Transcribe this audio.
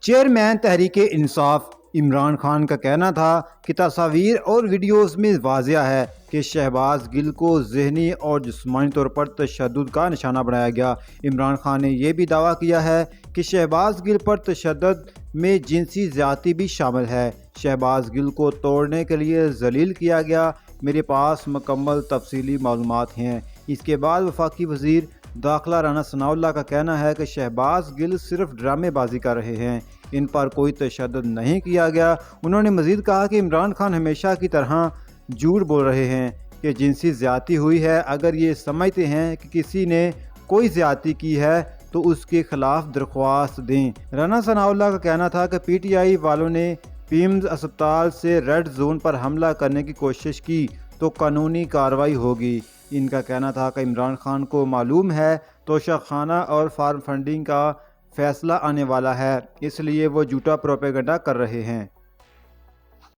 Chairman Tehreek Insaf Imran Khan کا کہنا تھا کہ تصاویر اور ویڈیوز میں واضح ہے کہ شہباز گل کو ذہنی اور جسمانی طور پر تشدد کا نشانہ بنایا گیا۔ عمران خان نے یہ بھی دعویٰ کیا ہے کہ شہباز گل پر تشدد میں جنسی زیادتی بھی شامل ہے۔ شہباز گل کو توڑنے کے لیے ذلیل کیا گیا، میرے پاس مکمل تفصیلی معلومات ہیں۔ اس کے بعد وفاقی وزیر داخلہ رانا ثناءاللہ کا کہنا ہے کہ شہباز گل صرف ڈرامے بازی کر رہے ہیں، ان پر کوئی تشدد نہیں کیا گیا۔ انہوں نے مزید کہا کہ عمران خان ہمیشہ کی طرح جھوٹ بول رہے ہیں کہ جنسی زیادتی ہوئی ہے۔ اگر یہ سمجھتے ہیں کہ کسی نے کوئی زیادتی کی ہے تو اس کے خلاف درخواست دیں۔ رانا ثناءاللہ کا کہنا تھا کہ پی ٹی آئی والوں نے پیمز اسپتال سے ریڈ زون پر حملہ کرنے کی کوشش کی تو قانونی کارروائی ہوگی۔ ان کا کہنا تھا کہ عمران خان کو معلوم ہے توشہ خانہ اور فارم فنڈنگ کا فیصلہ آنے والا ہے، اس لیے وہ جھوٹا پروپیگنڈا کر رہے ہیں۔